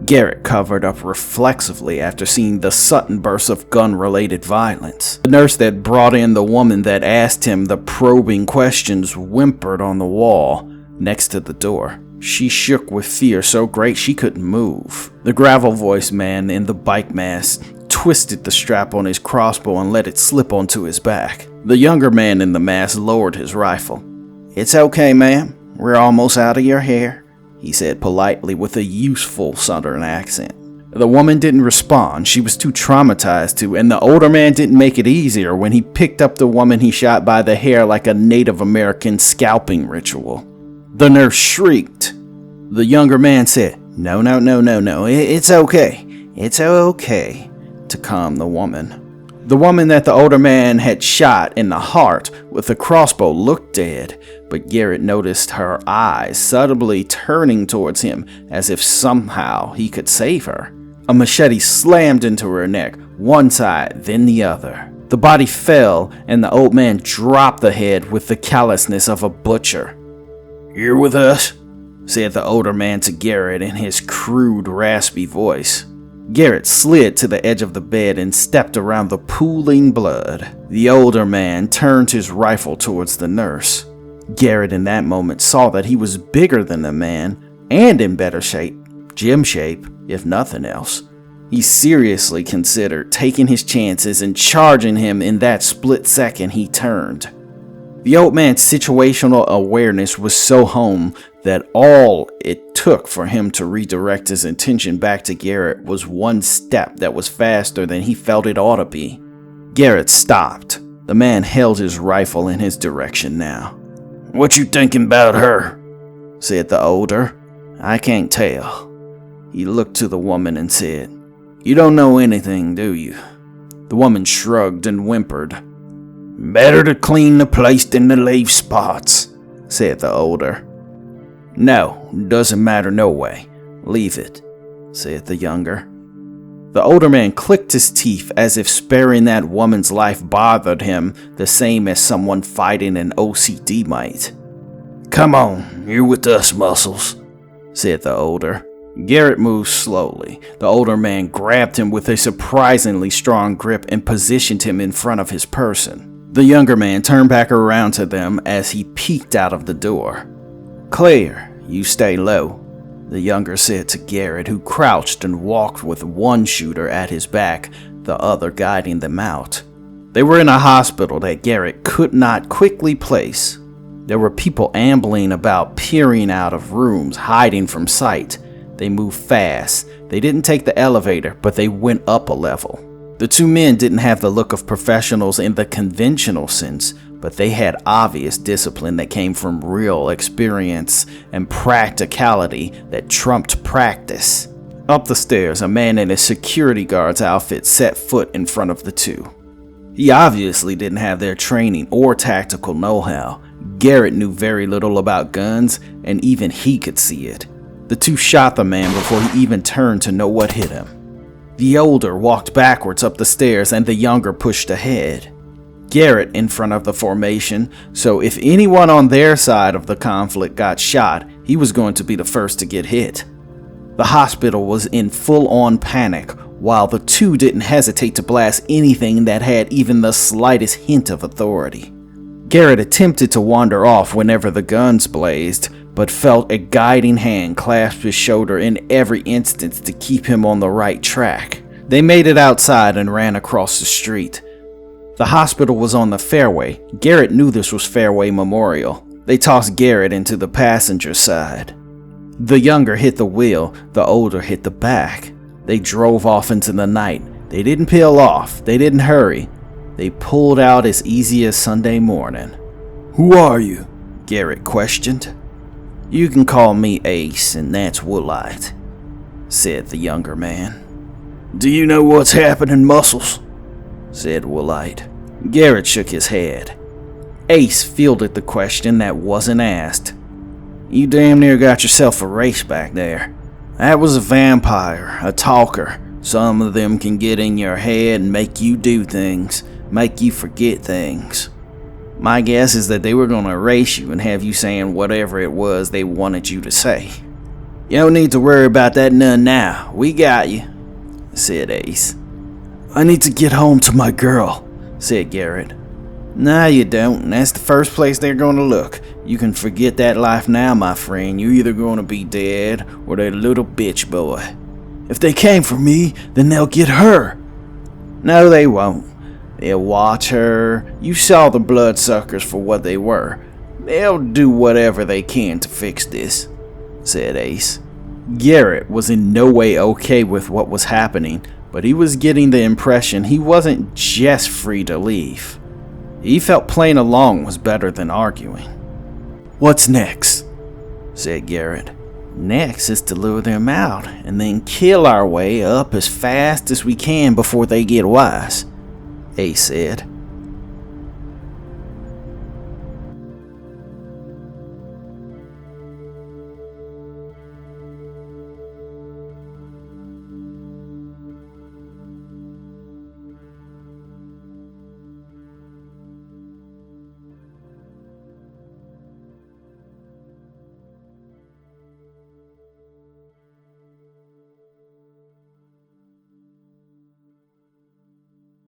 Garret covered up reflexively after seeing the sudden burst of gun-related violence. The nurse that brought in the woman that asked him the probing questions whimpered on the wall next to the door. She shook with fear so great she couldn't move. The gravel-voiced man in the bike mask twisted the strap on his crossbow and let it slip onto his back. The younger man in the mask lowered his rifle. "It's okay, ma'am. We're almost out of your hair," he said politely with a useful southern accent. The woman didn't respond. She was too traumatized to, and the older man didn't make it easier when he picked up the woman he shot by the hair like a Native American scalping ritual. The nurse shrieked. The younger man said, No, it's okay. It's okay," to calm the woman. The woman that the older man had shot in the heart with the crossbow looked dead, but Garret noticed her eyes subtly turning towards him as if somehow he could save her. A machete slammed into her neck, one side, then the other. The body fell, and the old man dropped the head with the callousness of a butcher. "You're with us?" said the older man to Garret in his crude, raspy voice. Garret slid to the edge of the bed and stepped around the pooling blood. The older man turned his rifle towards the nurse. Garret in that moment saw that he was bigger than the man and in better shape, gym shape, if nothing else. He seriously considered taking his chances and charging him in that split second he turned. The old man's situational awareness was so home that all it took for him to redirect his attention back to Garret was one step that was faster than he felt it ought to be. Garret stopped. The man held his rifle in his direction now. "What you thinking about her?" said the older. "I can't tell." He looked to the woman and said, "You don't know anything, do you?" The woman shrugged and whimpered. "Better to clean the place than to leave spots," said the older. "No, doesn't matter no way. Leave it," said the younger. The older man clicked his teeth as if sparing that woman's life bothered him the same as someone fighting an OCD might. "Come on, you're with us, Muscles," said the older. Garret moved slowly. The older man grabbed him with a surprisingly strong grip and positioned him in front of his person. The younger man turned back around to them as he peeked out of the door. "Clear, you stay low," the younger said to Garret, who crouched and walked with one shooter at his back, the other guiding them out. They were in a hospital that Garret could not quickly place. There were people ambling about, peering out of rooms, hiding from sight. They moved fast. They didn't take the elevator, but they went up a level. The two men didn't have the look of professionals in the conventional sense, but they had obvious discipline that came from real experience and practicality that trumped practice. Up the stairs, a man in a security guard's outfit set foot in front of the two. He obviously didn't have their training or tactical know-how. Garret knew very little about guns, and even he could see it. The two shot the man before he even turned to know what hit him. The older walked backwards up the stairs and the younger pushed ahead. Garret in front of the formation, so if anyone on their side of the conflict got shot, he was going to be the first to get hit. The hospital was in full-on panic, while the two didn't hesitate to blast anything that had even the slightest hint of authority. Garret attempted to wander off whenever the guns blazed, but felt a guiding hand clasp his shoulder in every instance to keep him on the right track. They made it outside and ran across the street. The hospital was on the fairway. Garret knew this was Fairway Memorial. They tossed Garret into the passenger side. The younger hit the wheel, the older hit the back. They drove off into the night. They didn't peel off. They didn't hurry. They pulled out as easy as Sunday morning. "Who are you?" Garret questioned. "You can call me Ace, and that's Woolite," said the younger man. "Do you know what's happening, Muscles?" said Woolite. Garret shook his head. Ace fielded the question that wasn't asked. "You damn near got yourself a race back there. That was a vampire, a talker. Some of them can get in your head and make you do things, make you forget things. My guess is that they were going to erase you and have you saying whatever it was they wanted you to say." You don't need to worry about that none now. We got you, said Ace. I need to get home to my girl, said Garret. Nah, you don't. That's the first place they're gonna look. You can forget that life now, my friend. You're either gonna be dead or that little bitch boy. If they came for me, then they'll get her. No, they won't. They'll watch her. You saw the bloodsuckers for what they were. They'll do whatever they can to fix this, said Ace. Garret was in no way okay with what was happening, but he was getting the impression he wasn't just free to leave. He felt playing along was better than arguing. What's next? Said Garret. Next is to lure them out and then kill our way up as fast as we can before they get wise, Ace said.